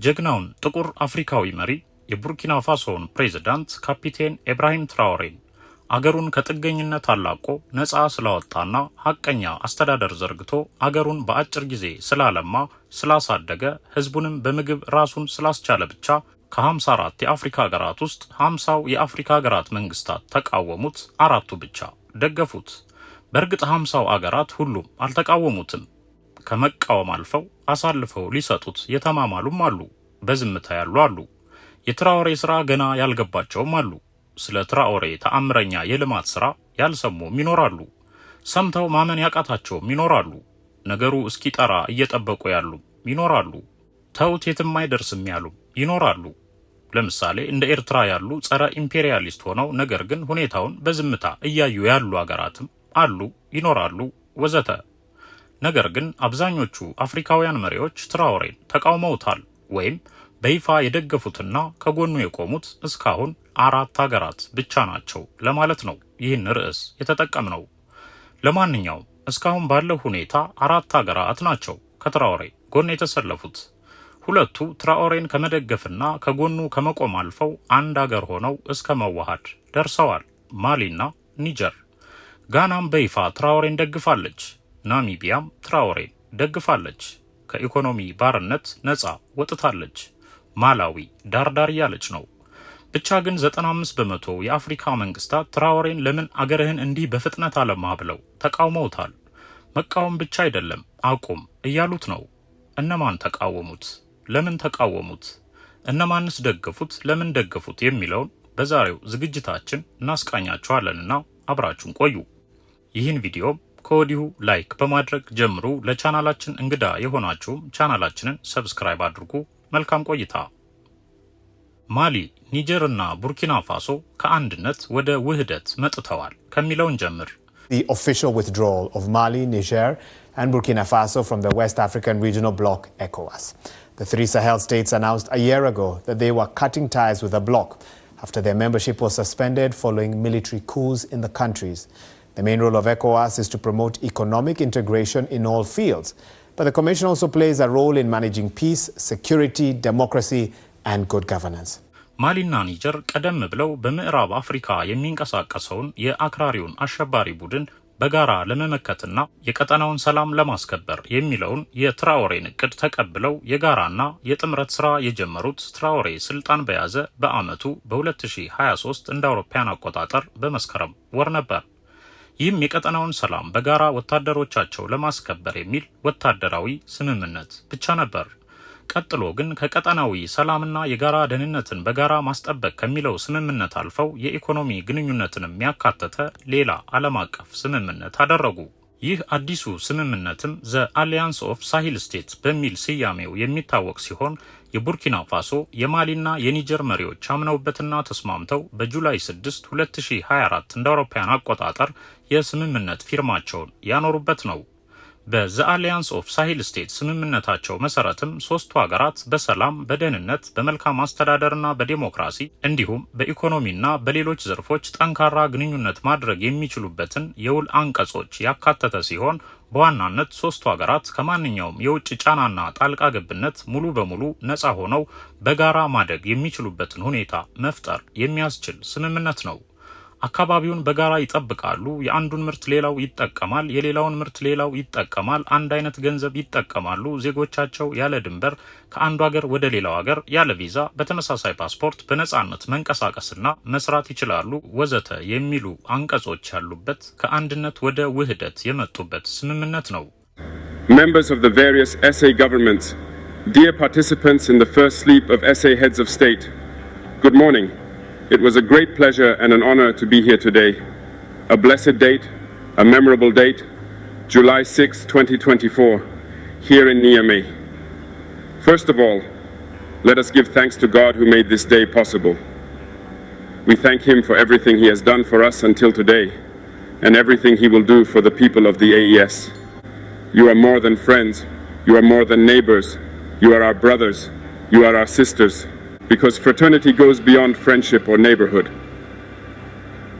ጀግናውን ጥቁር አፍሪካዊ መሪ የቡርኪና ፋሶን ፕሬዝዳንት ካፒቴን ኢብራሂም ትራኦሬን አገሩን ከጥገኝነት አላቆ ነፃ ስላወጣና ሐቀኛ አስተዳደር ዘርግቶ አገሩን በአጭር ጊዜ ስላለማ ስላሳደገ ህዝቡንም በምግብ ራሱን ስላስቻለ ብቻ ከ54 የአፍሪካ ሀገራት ውስጥ 50ው የአፍሪካ ሀገራት መንግስታት ተቃወሙት፣ አራቱ ብቻ ደገፉት። በእርግጥ 50ው ሀገራት ሁሉም አልተቃወሙትም። ከመቃወም አልፈው አሳልፈው ሊሰጡት የተማማሉም አሉ፣ በዝምታ ያሉ አሉ። የትራኦሬ ስራ ገና ያልገባቸውም አሉ። ስለ ትራኦሬ ተአምረኛ የልማት ስራ ያልሰሙም ይኖራሉ። ሰምተው ማመን ያቃታቸውም ይኖራሉ። ነገሩ እስኪጠራ እየጠበቁ ያሉ ይኖራሉ። ተውት የትም አይደርስም ያሉ ይኖራሉ። ለምሳሌ እንደ ኤርትራ ያሉ ጸረ ኢምፔሪያሊስት ሆነው ነገር ግን ሁኔታውን በዝምታ እያዩ ያሉ ሀገራትም አሉ ይኖራሉ ወዘተ። ነገር ግን አብዛኞቹ አፍሪካውያን መሪዎች ትራኦሬን ተቃውመውታል ወይም በይፋ የደገፉትና ከጎኑ የቆሙት እስካሁን 4 ሀገራት ብቻ ናቸው ለማለት ነው ይህን ርዕስ የተጠቀምነው። ለማንኛውም እስካሁን ባለው ሁኔታ 4 ሀገራት ናቸው ከትራኦሬ ጎን የተሰለፉት። ሁለቱ ትራኦሬን ከመደገፍና ከጎኑ ከመቆም አልፈው አንድ ሀገር ሆነው እስከ መዋሃድ ደርሰዋል፣ ማሊና ኒጀር። ጋናም በይፋ ትራኦሬን ደግፋለች። ናሚቢያም ትራኦሬን ደግፋለች። ከኢኮኖሚ ባርነት ነፃ ወጥታለች። ማላዊ ዳርዳር ያለች ነው። ብቻ ግን 95 በመቶ የአፍሪካ መንግስታት ትራኦሬን ለምን አገርህን እንዲህ በፍጥነት አለማ ብለው ተቃውመውታል። መቃወም ብቻ አይደለም አቁም እያሉት ነው። እነማን ተቃወሙት? ለምን ተቃወሙት? እነማንስ ደገፉት? ለምን ደገፉት? የሚለውን በዛሬው ዝግጅታችን እናስቃኛችኋለንና አብራችሁን ቆዩ። ይህን ቪዲዮ ከወዲሁ ላይክ በማድረግ ጀምሩ። ለቻናላችን እንግዳ የሆናችሁም ቻናላችንን ሰብስክራይብ አድርጉ። መልካም ቆይታ። ማሊ፣ ኒጀር እና ቡርኪና ፋሶ ከአንድነት ወደ ውህደት መጥተዋል ከሚለውን ጀምር። The official withdrawal of Mali, Niger and Burkina Faso from the West African regional bloc ECOWAS. The 3 Sahel states announced a year ago that they were cutting ties with the bloc after their membership was suspended following military coups in the countries. The main role of ECOWAS is to promote economic integration in all fields, but the Commission also plays a role in managing peace, security, democracy and good governance. ማሊና ኒጀር ቀደም ብለው በምዕራብ አፍሪካ የሚንቀሳቀሰውን የአክራሪውን አሸባሪ ቡድን በጋራ ለመመከትና የቀጠናውን ሰላም ለማስከበር የሚለውን የትራኦሬን እቅድ ተቀብለው የጋራና የጥምረት ስራ የጀመሩት ትራኦሬ ስልጣን በያዘ በአመቱ በ2023 እንደ አውሮፓውያን አቆጣጠር በመስከረም ወር ነበር። ይህም የቀጠናውን ሰላም በጋራ ወታደሮቻቸው ለማስከበር የሚል ወታደራዊ ስምምነት ብቻ ነበር። ቀጥሎ ግን ከቀጠናዊ ሰላምና የጋራ ደህንነትን በጋራ ማስጠበቅ ከሚለው ስምምነት አልፈው የኢኮኖሚ ግንኙነትንም ያካተተ ሌላ ዓለም አቀፍ ስምምነት አደረጉ። ይህ አዲሱ ስምምነትም ዘ አሊያንስ ኦፍ ሳሂል ስቴትስ በሚል ስያሜው የሚታወቅ ሲሆን የቡርኪና ፋሶ የማሊና የኒጀር መሪዎች አምነውበትና ተስማምተው በጁላይ 6 2024 እንደ አውሮፓውያን አቆጣጠር የስምምነት ፊርማቸውን ያኖሩበት ነው። በዘ አሊያንስ ኦፍ ሳሂል ስቴትስ ስምምነታቸው መሰረትም 3ቱ ሀገራት በሰላም፣ በደህንነት፣ በመልካም አስተዳደርና በዲሞክራሲ እንዲሁም በኢኮኖሚና በሌሎች ዘርፎች ጠንካራ ግንኙነት ማድረግ የሚችሉበትን የውል አንቀጾች ያካተተ ሲሆን በዋናነት 3ቱ ሀገራት ከማንኛውም የውጭ ጫናና ጣልቃ ገብነት ሙሉ በሙሉ ነፃ ሆነው በጋራ ማደግ የሚችሉበትን ሁኔታ መፍጠር የሚያስችል ስምምነት ነው። አካባቢውን በጋራ ይጠብቃሉ። የአንዱን ምርት ሌላው ይጠቀማል፣ የሌላውን ምርት ሌላው ይጠቀማል። አንድ አይነት ገንዘብ ይጠቀማሉ። ዜጎቻቸው ያለ ድንበር ከአንዱ ሀገር ወደ ሌላው ሀገር ያለ ቪዛ በተመሳሳይ ፓስፖርት በነጻነት መንቀሳቀስና መስራት ይችላሉ ወዘተ የሚሉ አንቀጾች ያሉበት ከአንድነት ወደ ውህደት የመጡበት ስምምነት ነው። Members of the various SA governments, dear participants in the first sleep of SA heads of state, good morning. It was a great pleasure and an honor to be here today. A blessed date, a memorable date, July 6, 2024, here in Niamey. First of all, let us give thanks to God who made this day possible. We thank Him for everything He has done for us until today, and everything He will do for the people of the AES. You are more than friends, you are more than neighbors, you are our brothers, you are our sisters. Because fraternity goes beyond friendship or neighborhood.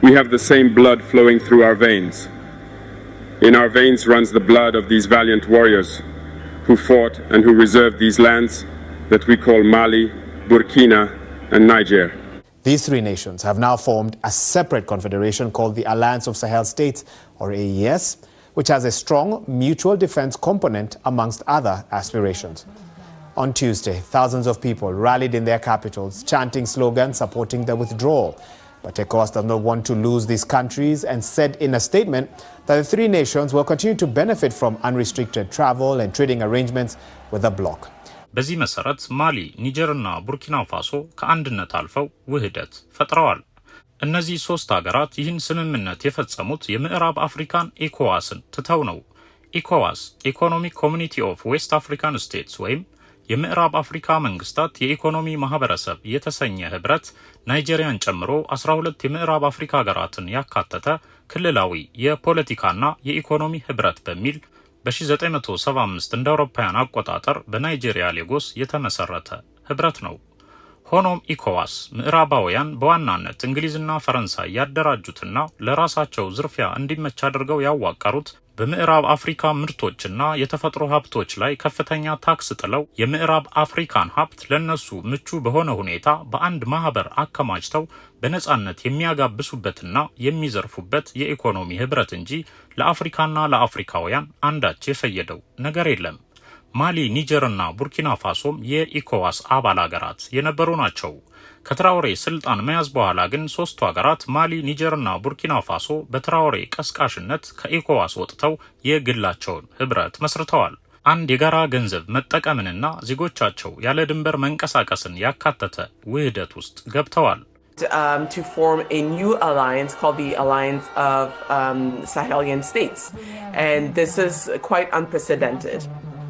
We have the same blood flowing through our veins. In our veins runs the blood of these valiant warriors who fought and who reserved these lands, that we call Mali, Burkina, and Niger. These three nations have now formed a separate confederation called the Alliance of Sahel States, or AES, which has a strong mutual defense component amongst other aspirations. On Tuesday, thousands of people rallied in their capitals, chanting slogans supporting the withdrawal. But ECOWAS does not want to lose these countries and said in a statement that the three nations will continue to benefit from unrestricted travel and trading arrangements with the bloc. በዚህ መሰረት ማሊ፣ ኒጀርና ቡርኪና ፋሶ ከአንድነት አልፈው ውህደት ፈጥረዋል። እነዚህ ሶስት ሀገራት ይህን ስምምነት የፈጸሙት የምዕራብ አፍሪካን ኢኮዋስን ትተው ነው። ኢኮዋስ ኢኮኖሚክ ኮሚኒቲ ኦፍ ዌስት አፍሪካን ስቴትስ ወይም የምዕራብ አፍሪካ መንግስታት የኢኮኖሚ ማህበረሰብ የተሰኘ ህብረት ናይጄሪያን ጨምሮ 12 የምዕራብ አፍሪካ ሀገራትን ያካተተ ክልላዊ የፖለቲካና የኢኮኖሚ ህብረት በሚል በ1975 እንደ አውሮፓውያን አቆጣጠር በናይጄሪያ ሌጎስ የተመሰረተ ህብረት ነው። ሆኖም ኢኮዋስ ምዕራባውያን በዋናነት እንግሊዝና ፈረንሳይ ያደራጁትና ለራሳቸው ዝርፊያ እንዲመች አድርገው ያዋቀሩት በምዕራብ አፍሪካ ምርቶችና የተፈጥሮ ሀብቶች ላይ ከፍተኛ ታክስ ጥለው የምዕራብ አፍሪካን ሀብት ለነሱ ምቹ በሆነ ሁኔታ በአንድ ማህበር አከማችተው በነጻነት የሚያጋብሱበትና የሚዘርፉበት የኢኮኖሚ ህብረት እንጂ ለአፍሪካና ለአፍሪካውያን አንዳች የፈየደው ነገር የለም። ማሊ፣ ኒጀርና ቡርኪና ፋሶም የኢኮዋስ አባል ሀገራት የነበሩ ናቸው። ከትራውሬ ስልጣን መያዝ በኋላ ግን ሶስቱ ሀገራት ማሊ፣ ኒጀርና ቡርኪና ፋሶ በትራውሬ ቀስቃሽነት ከኢኮዋስ ወጥተው የግላቸውን ህብረት መስርተዋል። አንድ የጋራ ገንዘብ መጠቀምንና ዜጎቻቸው ያለ ድንበር መንቀሳቀስን ያካተተ ውህደት ውስጥ ገብተዋል። To form a new alliance called the Alliance of Sahelian States, and this is quite unprecedented.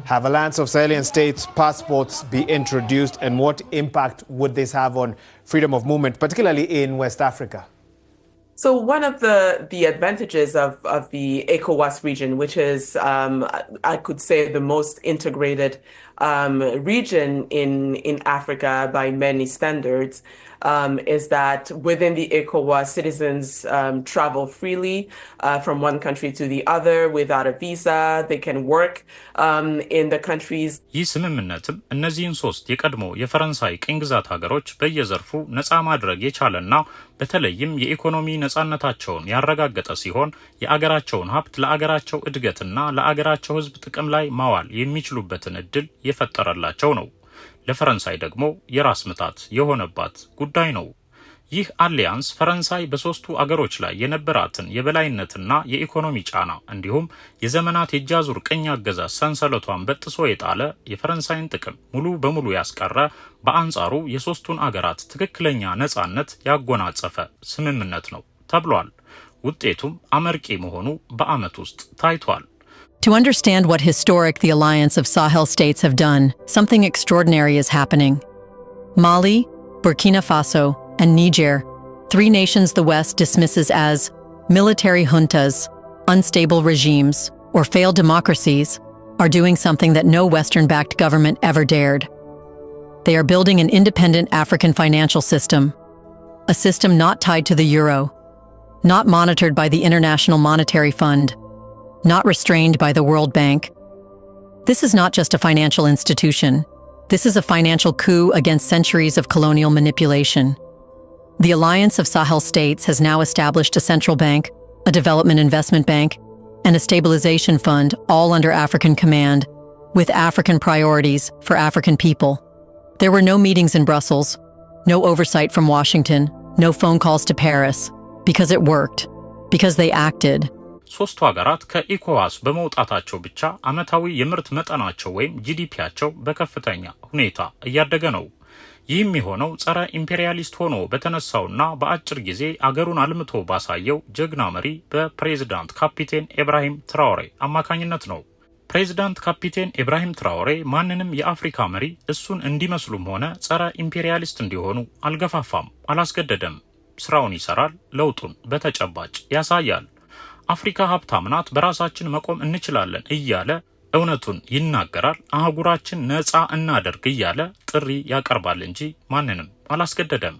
Have Alliance of Sahelian States passports be introduced, and what impact would this have on freedom of movement, particularly in West Africa? So one of the advantages of the ECOWAS region, which is, I could say, the most integrated region in Africa by many standards, is that within the ECOWAS, citizens travel freely from one country to the other without a visa. They can work in the countries. ይህ ስምምነትም እነዚህን ሶስት የቀድሞ የፈረንሳይ ቅኝ ግዛት ሀገሮች በየዘርፉ ነፃ ማድረግ የቻለና በተለይም የኢኮኖሚ ነፃነታቸውን ያረጋገጠ ሲሆን የአገራቸውን ሀብት ለአገራቸው እድገትና ለአገራቸው ሕዝብ ጥቅም ላይ ማዋል የሚችሉበትን እድል የፈጠረላቸው ነው። ለፈረንሳይ ደግሞ የራስ ምታት የሆነባት ጉዳይ ነው። ይህ አሊያንስ ፈረንሳይ በሶስቱ አገሮች ላይ የነበራትን የበላይነትና የኢኮኖሚ ጫና እንዲሁም የዘመናት የጃዙር ቅኝ አገዛዝ ሰንሰለቷን በጥሶ የጣለ የፈረንሳይን ጥቅም ሙሉ በሙሉ ያስቀረ በአንጻሩ የሶስቱን አገራት ትክክለኛ ነጻነት ያጎናጸፈ ስምምነት ነው ተብሏል። ውጤቱም አመርቂ መሆኑ በአመት ውስጥ ታይቷል። To understand what historic the Alliance of Sahel States have done, something extraordinary is happening. Mali, Burkina Faso, and Niger, three nations the West dismisses as military juntas, unstable regimes, or failed democracies, are doing something that no Western-backed government ever dared. They are building an independent African financial system, a system not tied to the euro, not monitored by the International Monetary Fund, not restrained by the World Bank. This is not just a financial institution. This is a financial coup against centuries of colonial manipulation. The Alliance of Sahel States has now established a central bank, a development investment bank, and a stabilization fund, all under African command, with African priorities for African people. There were no meetings in Brussels, no oversight from Washington, no phone calls to Paris, because it worked, because they acted. ሶስቱ ሀገራት ከኢኮዋስ በመውጣታቸው ብቻ አመታዊ የምርት መጠናቸው ወይም ጂዲፒያቸው በከፍተኛ ሁኔታ እያደገ ነው። ይህም የሆነው ጸረ ኢምፔሪያሊስት ሆኖ በተነሳውና በአጭር ጊዜ አገሩን አልምቶ ባሳየው ጀግና መሪ በፕሬዝዳንት ካፒቴን ኢብራሂም ትራኦሬ አማካኝነት ነው። ፕሬዝዳንት ካፒቴን ኢብራሂም ትራኦሬ ማንንም የአፍሪካ መሪ እሱን እንዲመስሉም ሆነ ጸረ ኢምፔሪያሊስት እንዲሆኑ አልገፋፋም፣ አላስገደደም። ስራውን ይሰራል፣ ለውጡን በተጨባጭ ያሳያል። አፍሪካ ሀብታም ናት፣ በራሳችን መቆም እንችላለን እያለ እውነቱን ይናገራል። አህጉራችን ነፃ እናደርግ እያለ ጥሪ ያቀርባል እንጂ ማንንም አላስገደደም።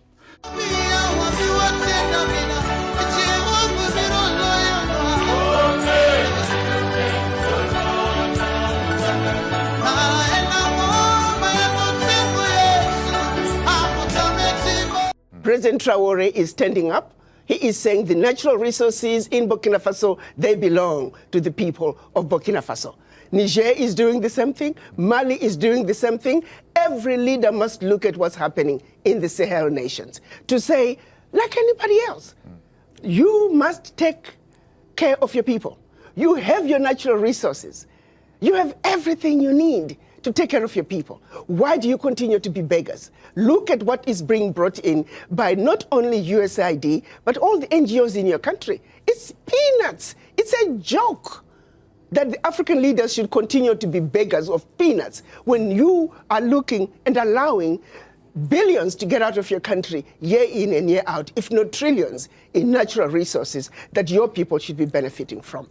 President Traore is standing up. He is saying the natural resources in Burkina Faso, they belong to the people of Burkina Faso. Niger is doing the same thing. Mali is doing the same thing. Every leader must look at what's happening in the Sahel nations to say, like anybody else, you must take care of your people. You have your natural resources. You have everything you need to take care of your people. Why do you continue to be beggars? Look at what is being brought in by not only USAID, but all the NGOs in your country. It's peanuts. It's a joke that the African leaders should continue to be beggars of peanuts when you are looking and allowing billions to get out of your country year in and year out, if not trillions, in natural resources that your people should be benefiting from.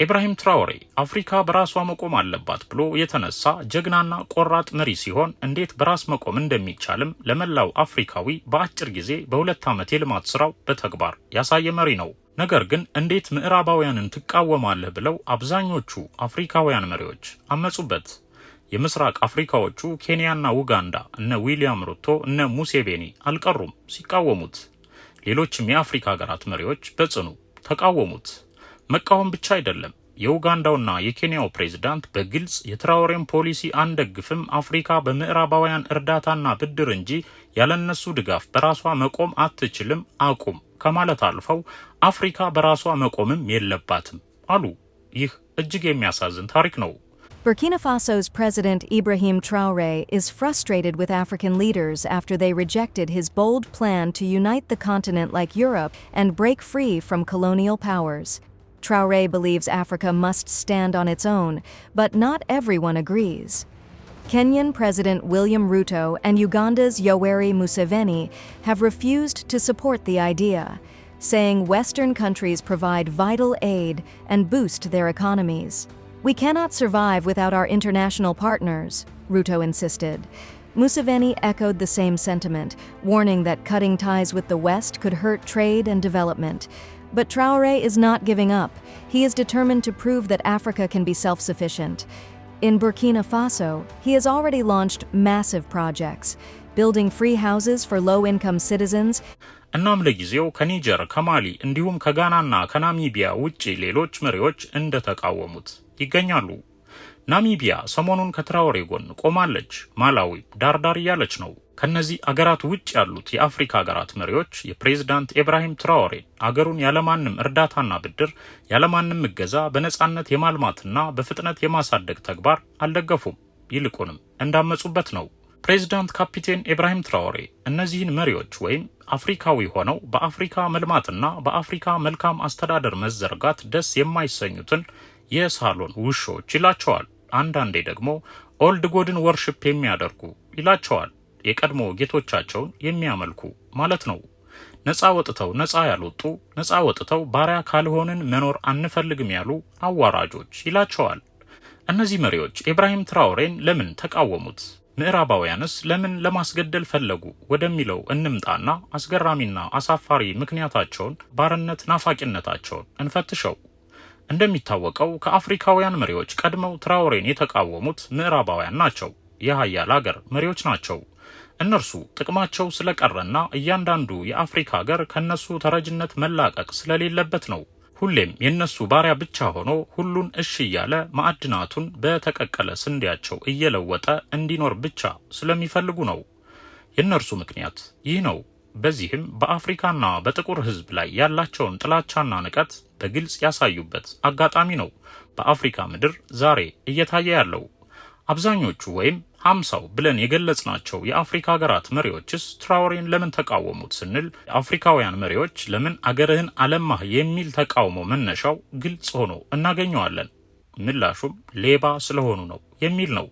ኢብራሂም ትራኦሬ አፍሪካ በራሷ መቆም አለባት ብሎ የተነሳ ጀግናና ቆራጥ መሪ ሲሆን እንዴት በራስ መቆም እንደሚቻልም ለመላው አፍሪካዊ በአጭር ጊዜ በ2 ዓመት የልማት ስራው በተግባር ያሳየ መሪ ነው። ነገር ግን እንዴት ምዕራባውያንን ትቃወማለህ ብለው አብዛኞቹ አፍሪካውያን መሪዎች አመጹበት። የምስራቅ አፍሪካዎቹ ኬንያና ኡጋንዳ እነ ዊሊያም ሩቶ እነ ሙሴቬኒ አልቀሩም ሲቃወሙት። ሌሎችም የአፍሪካ ሀገራት መሪዎች በጽኑ ተቃወሙት። መቃወም ብቻ አይደለም፣ የኡጋንዳውና የኬንያው ፕሬዝዳንት በግልጽ የትራኦሬን ፖሊሲ አንደግፍም፣ አፍሪካ በምዕራባውያን እርዳታና ብድር እንጂ ያለነሱ ድጋፍ በራሷ መቆም አትችልም፣ አቁም ከማለት አልፈው አፍሪካ በራሷ መቆምም የለባትም አሉ። ይህ እጅግ የሚያሳዝን ታሪክ ነው። Burkina Faso's President Ibrahim Traoré is frustrated with African leaders after they rejected his bold plan to unite the continent like Europe and break free from colonial powers. Traoré believes Africa must stand on its own, but not everyone agrees. Kenyan President William Ruto and Uganda's Yoweri Museveni have refused to support the idea, saying Western countries provide vital aid and boost their economies. We cannot survive without our international partners, Ruto insisted. Museveni echoed the same sentiment, warning that cutting ties with the West could hurt trade and development. But Traoré is not giving up. He is determined to prove that Africa can be self-sufficient. In Burkina Faso, he has already launched massive projects, building free houses for low-income citizens. እናም ለጊዜው ከኒጀር ከማሊ እንዲሁም ከጋናና ከናሚቢያ ውጪ ሌሎች መሪዎች እንደተቃወሙት ይገኛሉ። ናሚቢያ ሰሞኑን ከትራኦሬ ጎን ቆማለች። ማላዊ ዳርዳር ያለች ነው። ከነዚህ አገራት ውጭ ያሉት የአፍሪካ አገራት መሪዎች የፕሬዝዳንት ኢብራሂም ትራኦሬ አገሩን ያለማንም እርዳታና ብድር ያለማንም እገዛ በነጻነት የማልማትና በፍጥነት የማሳደግ ተግባር አልደገፉም። ይልቁንም እንዳመጹበት ነው። ፕሬዝዳንት ካፒቴን ኢብራሂም ትራኦሬ እነዚህን መሪዎች ወይም አፍሪካዊ ሆነው በአፍሪካ መልማትና በአፍሪካ መልካም አስተዳደር መዘርጋት ደስ የማይሰኙትን የሳሎን ውሾች ይላቸዋል። አንዳንዴ ደግሞ ኦልድ ጎድን ወርሺፕ የሚያደርጉ ይላቸዋል። የቀድሞ ጌቶቻቸውን የሚያመልኩ ማለት ነው። ነፃ ወጥተው ነፃ ያልወጡ፣ ነፃ ወጥተው ባሪያ ካልሆንን መኖር አንፈልግም ያሉ አዋራጆች ይላቸዋል። እነዚህ መሪዎች ኢብራሂም ትራኦሬን ለምን ተቃወሙት? ምዕራባውያንስ ለምን ለማስገደል ፈለጉ ወደሚለው እንምጣና አስገራሚና አሳፋሪ ምክንያታቸውን ባርነት ናፋቂነታቸውን እንፈትሸው። እንደሚታወቀው ከአፍሪካውያን መሪዎች ቀድመው ትራኦሬን የተቃወሙት ምዕራባውያን ናቸው። የሀያል ሀገር መሪዎች ናቸው። እነርሱ ጥቅማቸው ስለቀረና እያንዳንዱ የአፍሪካ ሀገር ከነሱ ተረጅነት መላቀቅ ስለሌለበት ነው። ሁሌም የነሱ ባሪያ ብቻ ሆኖ ሁሉን እሺ እያለ ማዕድናቱን በተቀቀለ ስንዴያቸው እየለወጠ እንዲኖር ብቻ ስለሚፈልጉ ነው። የነርሱ ምክንያት ይህ ነው። በዚህም በአፍሪካና በጥቁር ሕዝብ ላይ ያላቸውን ጥላቻና ንቀት በግልጽ ያሳዩበት አጋጣሚ ነው በአፍሪካ ምድር ዛሬ እየታየ ያለው። አብዛኞቹ ወይም 50 ብለን የገለጽናቸው የአፍሪካ ሀገራት መሪዎችስ ትራኦሬን ለምን ተቃወሙት ስንል የአፍሪካውያን መሪዎች ለምን አገርህን አለማህ የሚል ተቃውሞ መነሻው ግልጽ ሆኖ እናገኘዋለን። ምላሹም ሌባ ስለሆኑ ነው የሚል ነው።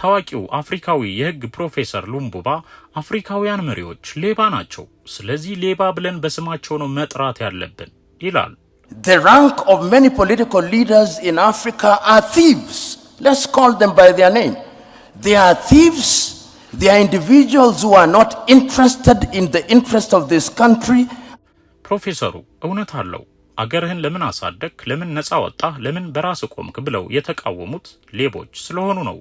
ታዋቂው አፍሪካዊ የህግ ፕሮፌሰር ሉምቡባ አፍሪካውያን መሪዎች ሌባ ናቸው፣ ስለዚህ ሌባ ብለን በስማቸው ነው መጥራት ያለብን ይላል። The rank of many political leaders in Africa are thieves. Let's call them by their name. They are thieves. They are individuals who are not interested in the interest of this country. ፕሮፌሰሩ እውነት አለው። አገርህን ለምን አሳደክ፣ ለምን ነፃ ወጣህ፣ ለምን በራስ ቆምክ ብለው የተቃወሙት ሌቦች ስለሆኑ ነው።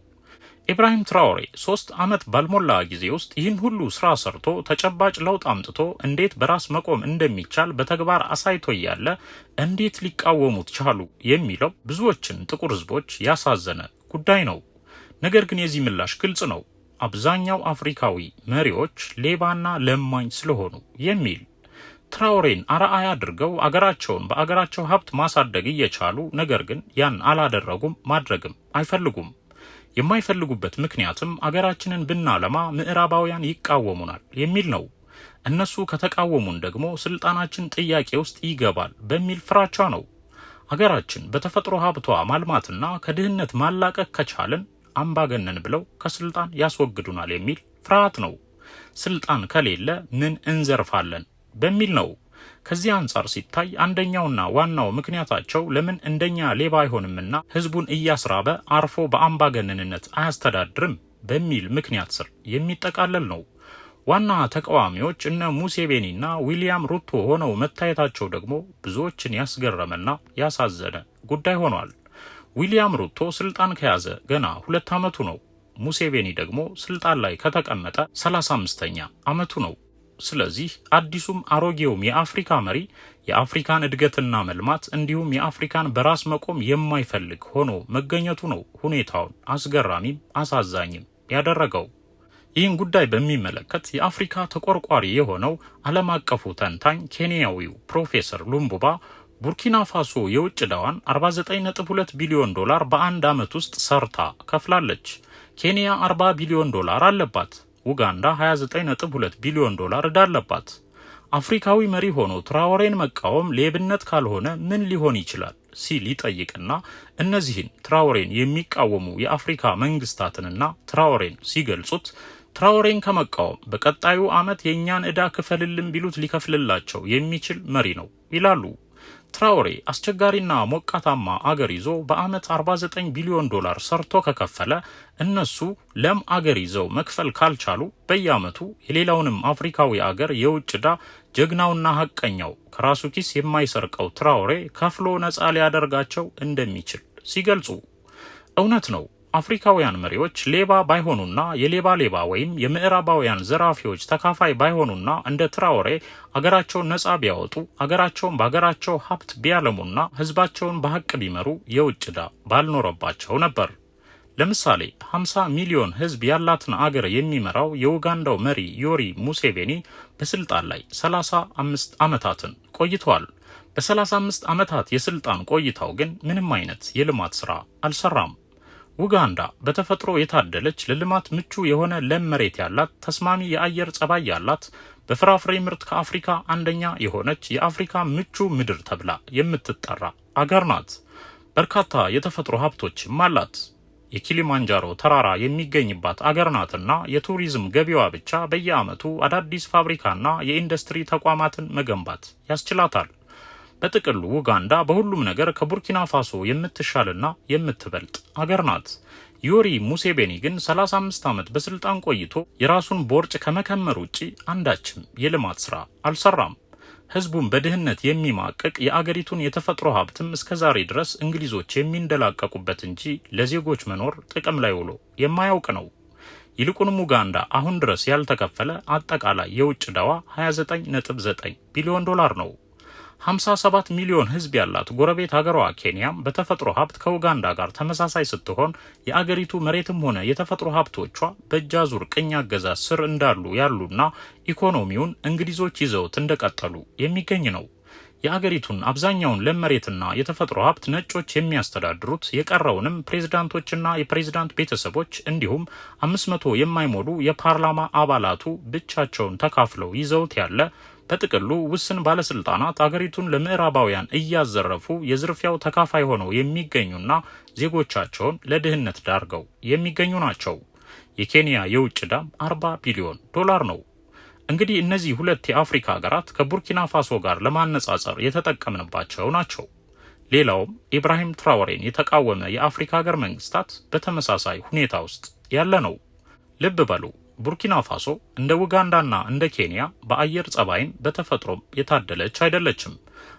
ኢብራሂም ትራኦሬ 3 ዓመት ባልሞላ ጊዜ ውስጥ ይህን ሁሉ ስራ ሰርቶ ተጨባጭ ለውጥ አምጥቶ እንዴት በራስ መቆም እንደሚቻል በተግባር አሳይቶ ያለ እንዴት ሊቃወሙት ቻሉ የሚለው ብዙዎችን ጥቁር ህዝቦች ያሳዘነ ጉዳይ ነው። ነገር ግን የዚህ ምላሽ ግልጽ ነው። አብዛኛው አፍሪካዊ መሪዎች ሌባና ለማኝ ስለሆኑ የሚል ትራኦሬን አርአያ አድርገው አገራቸውን በአገራቸው ሀብት ማሳደግ እየቻሉ ነገር ግን ያን አላደረጉም፣ ማድረግም አይፈልጉም። የማይፈልጉበት ምክንያትም አገራችንን ብናለማ ምዕራባውያን ይቃወሙናል የሚል ነው። እነሱ ከተቃወሙን ደግሞ ስልጣናችን ጥያቄ ውስጥ ይገባል በሚል ፍራቻ ነው። አገራችን በተፈጥሮ ሀብቷ ማልማትና ከድህነት ማላቀቅ ከቻልን አምባገነን ብለው ከስልጣን ያስወግዱናል የሚል ፍርሃት ነው። ስልጣን ከሌለ ምን እንዘርፋለን በሚል ነው። ከዚህ አንጻር ሲታይ አንደኛውና ዋናው ምክንያታቸው ለምን እንደኛ ሌባ አይሆንምና ህዝቡን እያስራበ አርፎ በአምባገነንነት አያስተዳድርም በሚል ምክንያት ስር የሚጠቃለል ነው። ዋና ተቃዋሚዎች እነ ሙሴቬኒና ዊሊያም ሩቶ ሆነው መታየታቸው ደግሞ ብዙዎችን ያስገረመና ያሳዘነ ጉዳይ ሆኗል። ዊሊያም ሩቶ ስልጣን ከያዘ ገና 2 ዓመቱ ነው። ሙሴቬኒ ደግሞ ስልጣን ላይ ከተቀመጠ 35ኛ ዓመቱ ነው። ስለዚህ አዲሱም አሮጌውም የአፍሪካ መሪ የአፍሪካን እድገትና መልማት እንዲሁም የአፍሪካን በራስ መቆም የማይፈልግ ሆኖ መገኘቱ ነው ሁኔታውን አስገራሚም አሳዛኝም ያደረገው። ይህን ጉዳይ በሚመለከት የአፍሪካ ተቆርቋሪ የሆነው ዓለም አቀፉ ተንታኝ ኬንያዊው ፕሮፌሰር ሉምቡባ ቡርኪና ፋሶ የውጭ ዕዳዋን $49.2 ቢሊዮን በአንድ ዓመት ውስጥ ሰርታ ከፍላለች። ኬንያ $40 ቢሊዮን አለባት። ኡጋንዳ $29.2 ቢሊዮን ዕዳ አለባት። አፍሪካዊ መሪ ሆኖ ትራኦሬን መቃወም ሌብነት ካልሆነ ምን ሊሆን ይችላል ሲል ይጠይቅና እነዚህን ትራኦሬን የሚቃወሙ የአፍሪካ መንግስታትንና ትራኦሬን ሲገልጹት ትራኦሬን ከመቃወም በቀጣዩ ዓመት የኛን ዕዳ ክፈልልን ቢሉት ሊከፍልላቸው የሚችል መሪ ነው ይላሉ። ትራኦሬ አስቸጋሪና ሞቃታማ አገር ይዞ በአመት $49 ቢሊዮን ሰርቶ ከከፈለ እነሱ ለም አገር ይዘው መክፈል ካልቻሉ በየአመቱ የሌላውንም አፍሪካዊ አገር የውጭ ዕዳ ጀግናውና ሐቀኛው ከራሱ ኪስ የማይሰርቀው ትራኦሬ ከፍሎ ነፃ ሊያደርጋቸው እንደሚችል ሲገልጹ እውነት ነው። አፍሪካውያን መሪዎች ሌባ ባይሆኑና የሌባ ሌባ ወይም የምዕራባውያን ዘራፊዎች ተካፋይ ባይሆኑና እንደ ትራኦሬ አገራቸውን ነፃ ቢያወጡ አገራቸውን በአገራቸው ሀብት ቢያለሙና ህዝባቸውን በሐቅ ቢመሩ የውጭ ዕዳ ባልኖረባቸው ነበር። ለምሳሌ 50 ሚሊዮን ህዝብ ያላትን አገር የሚመራው የኡጋንዳው መሪ ዮሪ ሙሴቬኒ በስልጣን ላይ 35 ዓመታትን ቆይቷል። በ35 ዓመታት የስልጣን ቆይታው ግን ምንም አይነት የልማት ስራ አልሰራም። ኡጋንዳ በተፈጥሮ የታደለች ለልማት ምቹ የሆነ ለም መሬት ያላት ተስማሚ የአየር ጸባይ ያላት በፍራፍሬ ምርት ከአፍሪካ አንደኛ የሆነች የአፍሪካ ምቹ ምድር ተብላ የምትጠራ አገር ናት። በርካታ የተፈጥሮ ሀብቶችም አላት። የኪሊማንጃሮ ተራራ የሚገኝባት አገር ናትና የቱሪዝም ገቢዋ ብቻ በየአመቱ አዳዲስ ፋብሪካና የኢንዱስትሪ ተቋማትን መገንባት ያስችላታል። በጥቅሉ ኡጋንዳ በሁሉም ነገር ከቡርኪና ፋሶ የምትሻልና የምትበልጥ አገር ናት። ዮሪ ሙሴቬኒ ግን 35 ዓመት በስልጣን ቆይቶ የራሱን ቦርጭ ከመከመር ውጪ አንዳችም የልማት ስራ አልሰራም። ህዝቡን በድህነት የሚማቅቅ የአገሪቱን የተፈጥሮ ሀብትም እስከዛሬ ድረስ እንግሊዞች የሚንደላቀቁበት እንጂ ለዜጎች መኖር ጥቅም ላይ ውሎ የማያውቅ ነው። ይልቁንም ኡጋንዳ አሁን ድረስ ያልተከፈለ አጠቃላይ የውጭ ዕዳዋ $29.9 ቢሊዮን ነው። 57 ሚሊዮን ህዝብ ያላት ጎረቤት ሀገሯ ኬንያም በተፈጥሮ ሀብት ከኡጋንዳ ጋር ተመሳሳይ ስትሆን የአገሪቱ መሬትም ሆነ የተፈጥሮ ሀብቶቿ በእጃዙር ቅኝ አገዛዝ ስር እንዳሉ ያሉና ኢኮኖሚውን እንግሊዞች ይዘውት እንደቀጠሉ የሚገኝ ነው። የአገሪቱን አብዛኛውን ለም መሬትና የተፈጥሮ ሀብት ነጮች የሚያስተዳድሩት የቀረውንም ፕሬዝዳንቶችና የፕሬዝዳንት ቤተሰቦች እንዲሁም 500 የማይሞሉ የፓርላማ አባላቱ ብቻቸውን ተካፍለው ይዘውት ያለ በጥቅሉ ውስን ባለስልጣናት አገሪቱን ለምዕራባውያን እያዘረፉ የዝርፊያው ተካፋይ ሆነው የሚገኙና ዜጎቻቸውን ለድህነት ዳርገው የሚገኙ ናቸው። የኬንያ የውጭ ዕዳም $40 ቢሊዮን ነው። እንግዲህ እነዚህ ሁለት የአፍሪካ ሀገራት ከቡርኪና ፋሶ ጋር ለማነጻጸር የተጠቀምንባቸው ናቸው። ሌላውም ኢብራሂም ትራኦሬን የተቃወመ የአፍሪካ ሀገር መንግስታት በተመሳሳይ ሁኔታ ውስጥ ያለ ነው። ልብ በሉ። ቡርኪና ፋሶ እንደ ኡጋንዳና እንደ ኬንያ በአየር ጸባይም በተፈጥሮም የታደለች አይደለችም።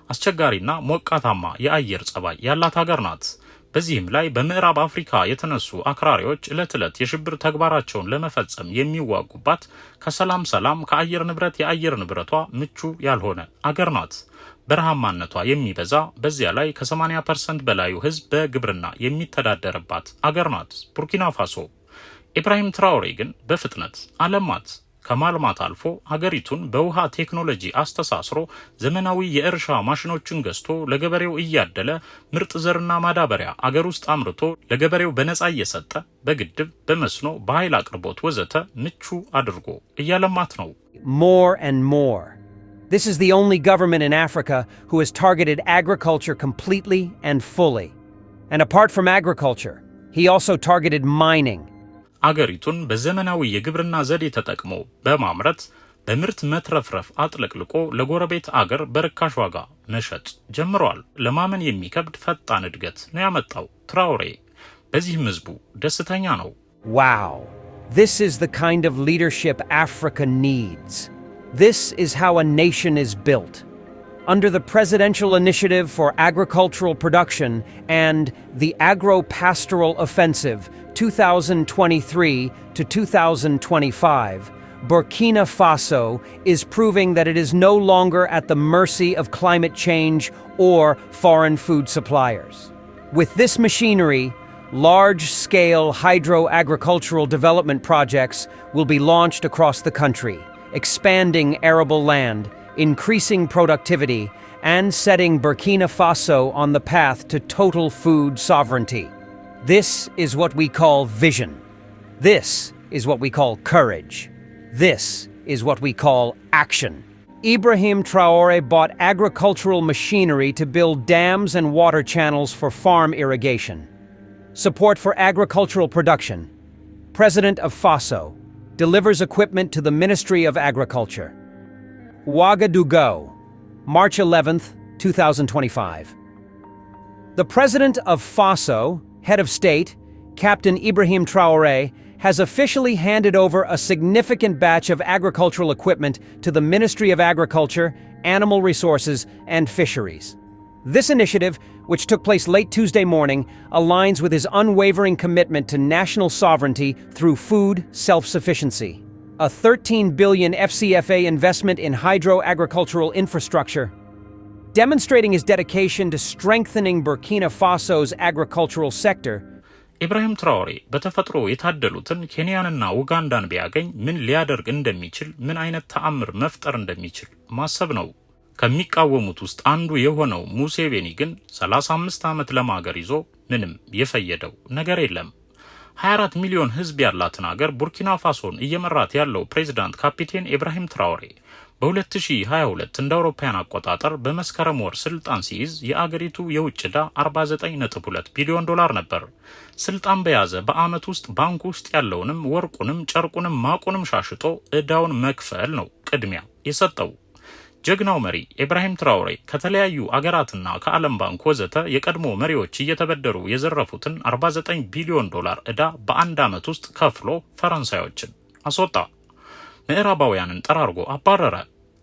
አስቸጋሪና ሞቃታማ የአየር ጸባይ ያላት ሀገር ናት። በዚህም ላይ በምዕራብ አፍሪካ የተነሱ አክራሪዎች ዕለት የሽብር ተግባራቸውን ለመፈጸም የሚዋጉባት ከሰላም ከአየር ንብረት የአየር ንብረቷ ምቹ ያልሆነ አገር ናት። በረሃማነቷ የሚበዛ በዚያ ላይ ከ80% በላዩ ህዝብ በግብርና የሚተዳደርባት አገር ናት ቡርኪና ፋሶ። ኢብራሂም ትራኦሬ ግን በፍጥነት አለማት። ከማልማት አልፎ ሀገሪቱን በውሃ ቴክኖሎጂ አስተሳስሮ ዘመናዊ የእርሻ ማሽኖችን ገዝቶ ለገበሬው እያደለ ምርጥ ዘርና ማዳበሪያ አገር ውስጥ አምርቶ ለገበሬው በነጻ እየሰጠ በግድብ በመስኖ በኃይል አቅርቦት ወዘተ ምቹ አድርጎ እያለማት ነው። More and more. This is the only government in Africa who has targeted agriculture completely and fully. And apart from agriculture, he also targeted mining. አገሪቱን በዘመናዊ የግብርና ዘዴ ተጠቅሞ በማምረት በምርት መትረፍረፍ አጥለቅልቆ ለጎረቤት አገር በርካሽ ዋጋ መሸጥ ጀምሯል። ለማመን የሚከብድ ፈጣን እድገት ነው ያመጣው ትራኦሬ። በዚህም ህዝቡ ደስተኛ ነው። Wow. This is the kind of leadership Africa needs. This is how a nation is built. Under the Presidential Initiative for Agricultural Production and the Agro-Pastoral Offensive 2023 to 2025, Burkina Faso is proving that it is no longer at the mercy of climate change or foreign food suppliers. With this machinery, large-scale hydro-agricultural development projects will be launched across the country, expanding arable land, increasing productivity, and setting Burkina Faso on the path to total food sovereignty. This is what we call vision. This is what we call courage. This is what we call action. Ibrahim Traoré bought agricultural machinery to build dams and water channels for farm irrigation. Support for agricultural production. President of Faso delivers equipment to the Ministry of Agriculture. Ouagadougou, March 11th, 2025. The President of Faso, Head of State, Captain Ibrahim Traoré, has officially handed over a significant batch of agricultural equipment to the Ministry of Agriculture, Animal Resources, and Fisheries. This initiative, which took place late Tuesday morning, aligns with his unwavering commitment to national sovereignty through food self-sufficiency. A 13 billion FCFA investment in hydro-agricultural infrastructure, demonstrating his dedication to strengthening Burkina Faso's agricultural sector. ኢብራሂም ትራኦሬ በተፈጥሮ የታደሉትን ኬንያንና ኡጋንዳን ቢያገኝ ምን ሊያደርግ እንደሚችል ምን አይነት ተአምር መፍጠር እንደሚችል ማሰብ ነው። ከሚቃወሙት ውስጥ አንዱ የሆነው ሙሴቬኒ ግን 35 ዓመት ለማገር ይዞ ምንም የፈየደው ነገር የለም። 24 ሚሊዮን ህዝብ ያላትን ሀገር ቡርኪና ፋሶን እየመራት ያለው ፕሬዝዳንት ካፒቴን ኢብራሂም ትራኦሬ በ2022 እንደ አውሮፓውያን አቆጣጠር በመስከረም ወር ስልጣን ሲይዝ የአገሪቱ የውጭ ዕዳ 49.2 ቢሊዮን ዶላር ነበር። ስልጣን በያዘ በአመት ውስጥ ባንክ ውስጥ ያለውንም ወርቁንም ጨርቁንም ማቁንም ሻሽጦ ዕዳውን መክፈል ነው ቅድሚያ የሰጠው። ጀግናው መሪ ኢብራሂም ትራኦሬ ከተለያዩ አገራትና ከዓለም ባንክ ወዘተ የቀድሞ መሪዎች እየተበደሩ የዘረፉትን 49 ቢሊዮን ዶላር ዕዳ በአንድ አመት ውስጥ ከፍሎ ፈረንሳዮችን አስወጣ። ምዕራባውያንን ጠራርጎ አባረረ።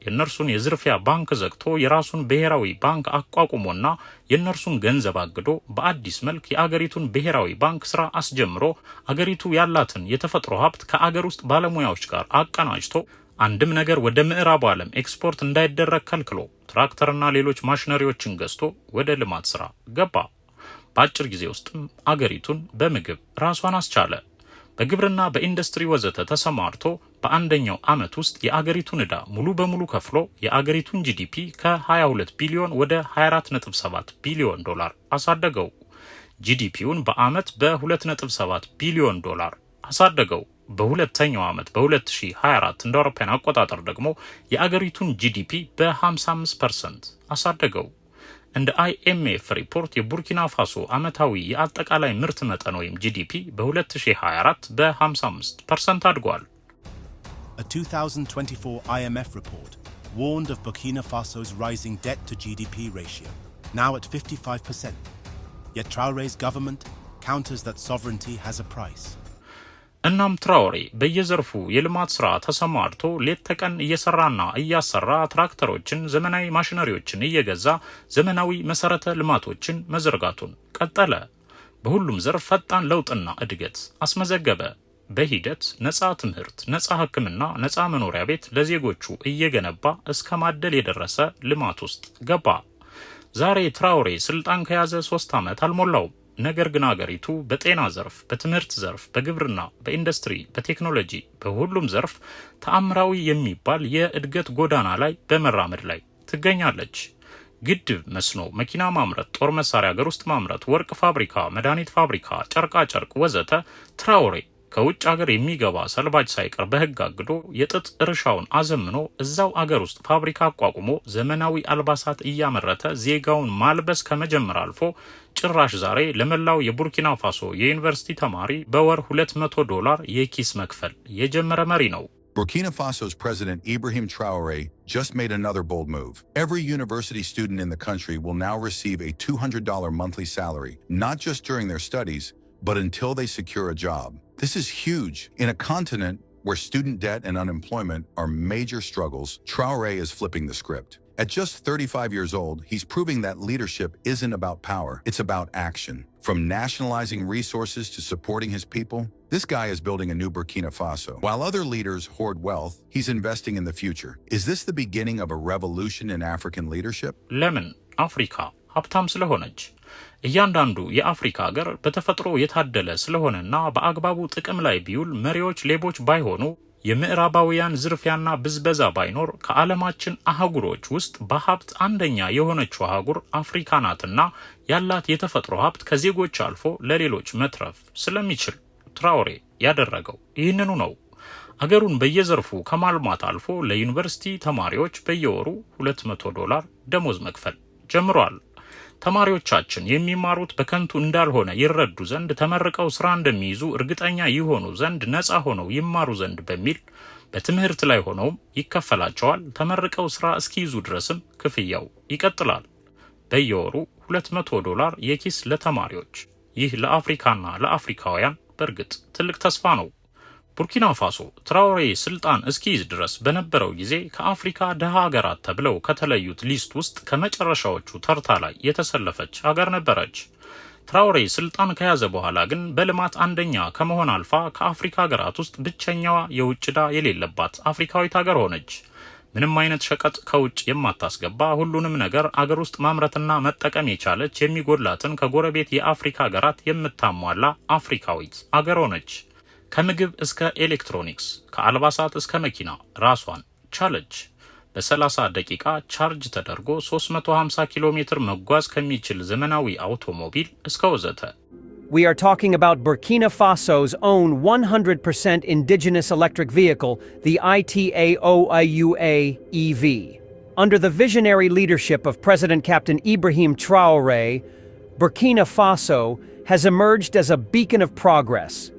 የነርሱን የዝርፊያ ባንክ ዘግቶ የራሱን ብሔራዊ ባንክ አቋቁሞና የነርሱን ገንዘብ አግዶ በአዲስ መልክ የአገሪቱን ብሔራዊ ባንክ ስራ አስጀምሮ አገሪቱ ያላትን የተፈጥሮ ሀብት ከአገር ውስጥ ባለሙያዎች ጋር አቀናጅቶ አንድም ነገር ወደ ምዕራቡ ዓለም ኤክስፖርት እንዳይደረግ ከልክሎ ትራክተርና ሌሎች ማሽነሪዎችን ገዝቶ ወደ ልማት ስራ ገባ። በአጭር ጊዜ ውስጥም አገሪቱን በምግብ ራሷን አስቻለ። በግብርና በኢንዱስትሪ ወዘተ ተሰማርቶ በአንደኛው አመት ውስጥ የአገሪቱን ዕዳ ሙሉ በሙሉ ከፍሎ የአገሪቱን ጂዲፒ ከ22 ቢሊዮን ወደ 24.7 ቢሊዮን ዶላር አሳደገው። ጂዲፒውን በአመት በ2.7 ቢሊዮን ዶላር አሳደገው። በሁለተኛው አመት በ2024 እንደ አውሮፓውያን አቆጣጠር ደግሞ የአገሪቱን ጂዲፒ በ55% አሳደገው። እንደ IMF ሪፖርት የቡርኪና ፋሶ አመታዊ የአጠቃላይ ምርት መጠን ወይም ጂዲፒ በ2024 በ55% አድጓል። A 2024 IMF report warned of Burkina Faso's rising debt to GDP ratio, now at 55%. Yet Traoré's government counters that sovereignty has a price. እናም ትራኦሬ በየዘርፉ የልማት ስራ ተሰማርቶ ሌት ተቀን እየሰራና እያሰራ ትራክተሮችን፣ ዘመናዊ ማሽነሪዎችን እየገዛ ዘመናዊ መሰረተ ልማቶችን መዘርጋቱን ቀጠለ። በሁሉም ዘርፍ ፈጣን ለውጥና እድገት አስመዘገበ። በሂደት ነፃ ትምህርት፣ ነፃ ሕክምና፣ ነፃ መኖሪያ ቤት ለዜጎቹ እየገነባ እስከ ማደል የደረሰ ልማት ውስጥ ገባ። ዛሬ ትራውሬ ስልጣን ከያዘ 3 ዓመት አልሞላውም። ነገር ግን አገሪቱ በጤና ዘርፍ፣ በትምህርት ዘርፍ፣ በግብርና፣ በኢንዱስትሪ፣ በቴክኖሎጂ በሁሉም ዘርፍ ተአምራዊ የሚባል የእድገት ጎዳና ላይ በመራመድ ላይ ትገኛለች። ግድብ፣ መስኖ፣ መኪና ማምረት፣ ጦር መሳሪያ ሀገር ውስጥ ማምረት፣ ወርቅ ፋብሪካ፣ መድኃኒት ፋብሪካ፣ ጨርቃ ጨርቅ ወዘተ ትራውሬ ከውጭ ሀገር የሚገባ ሰልባጅ ሳይቀር በህግ አግዶ የጥጥ እርሻውን አዘምኖ እዛው አገር ውስጥ ፋብሪካ አቋቁሞ ዘመናዊ አልባሳት እያመረተ ዜጋውን ማልበስ ከመጀመር አልፎ ጭራሽ ዛሬ ለመላው የቡርኪና ፋሶ የዩኒቨርሲቲ ተማሪ በወር $200 የኪስ መክፈል የጀመረ መሪ ነው። Burkina Faso's President Ibrahim Traoré just made another bold move. Every university student in the country will now receive a $200 monthly salary, not just during their studies, but until they secure a job. This is huge. In a continent where student debt and unemployment are major struggles, Traoré is flipping the script. At just 35 years old, he's proving that leadership isn't about power, it's about action. From nationalizing resources to supporting his people, this guy is building a new Burkina Faso. While other leaders hoard wealth, he's investing in the future. Is this the beginning of a revolution in African leadership? ለምን አፍሪካ ሀብታም ስለሆነች እያንዳንዱ የአፍሪካ ሀገር በተፈጥሮ የታደለ ስለሆነና በአግባቡ ጥቅም ላይ ቢውል መሪዎች ሌቦች ባይሆኑ የምዕራባውያን ዝርፊያና ብዝበዛ ባይኖር ከዓለማችን አህጉሮች ውስጥ በሀብት አንደኛ የሆነችው አህጉር አፍሪካ ናትና ያላት የተፈጥሮ ሀብት ከዜጎች አልፎ ለሌሎች መትረፍ ስለሚችል ትራውሬ ያደረገው ይህንኑ ነው። አገሩን በየዘርፉ ከማልማት አልፎ ለዩኒቨርሲቲ ተማሪዎች በየወሩ $200 ደሞዝ መክፈል ጀምሯል። ተማሪዎቻችን የሚማሩት በከንቱ እንዳልሆነ ይረዱ ዘንድ ተመርቀው ስራ እንደሚይዙ እርግጠኛ ይሆኑ ዘንድ ነፃ ሆነው ይማሩ ዘንድ በሚል በትምህርት ላይ ሆነው ይከፈላቸዋል። ተመርቀው ስራ እስኪይዙ ድረስም ክፍያው ይቀጥላል። በየወሩ $200 የኪስ ለተማሪዎች። ይህ ለአፍሪካና ለአፍሪካውያን በእርግጥ ትልቅ ተስፋ ነው። ቡርኪና ፋሶ ትራውሬ ስልጣን እስኪይዝ ድረስ በነበረው ጊዜ ከአፍሪካ ደሃ ሀገራት ተብለው ከተለዩት ሊስት ውስጥ ከመጨረሻዎቹ ተርታ ላይ የተሰለፈች ሀገር ነበረች። ትራውሬ ስልጣን ከያዘ በኋላ ግን በልማት አንደኛ ከመሆን አልፋ ከአፍሪካ ሀገራት ውስጥ ብቸኛዋ የውጭ ዕዳ የሌለባት አፍሪካዊት ሀገር ሆነች። ምንም አይነት ሸቀጥ ከውጭ የማታስገባ፣ ሁሉንም ነገር አገር ውስጥ ማምረትና መጠቀም የቻለች፣ የሚጎድላትን ከጎረቤት የአፍሪካ ሀገራት የምታሟላ አፍሪካዊት አገር ሆነች። ከምግብ እስከ ኤሌክትሮኒክስ፣ ከአልባሳት እስከ መኪና ራሷን ቻለች። በ30 ደቂቃ ቻርጅ ተደርጎ 350 ኪሎ ሜትር መጓዝ ከሚችል ዘመናዊ አውቶሞቢል እስከ ወዘተ። We are talking about Burkina Faso's own 100% indigenous electric vehicle, the ITAOIUA EV. Under the visionary leadership of President Captain Ibrahim Traoré, Burkina Faso has emerged as a beacon of progress,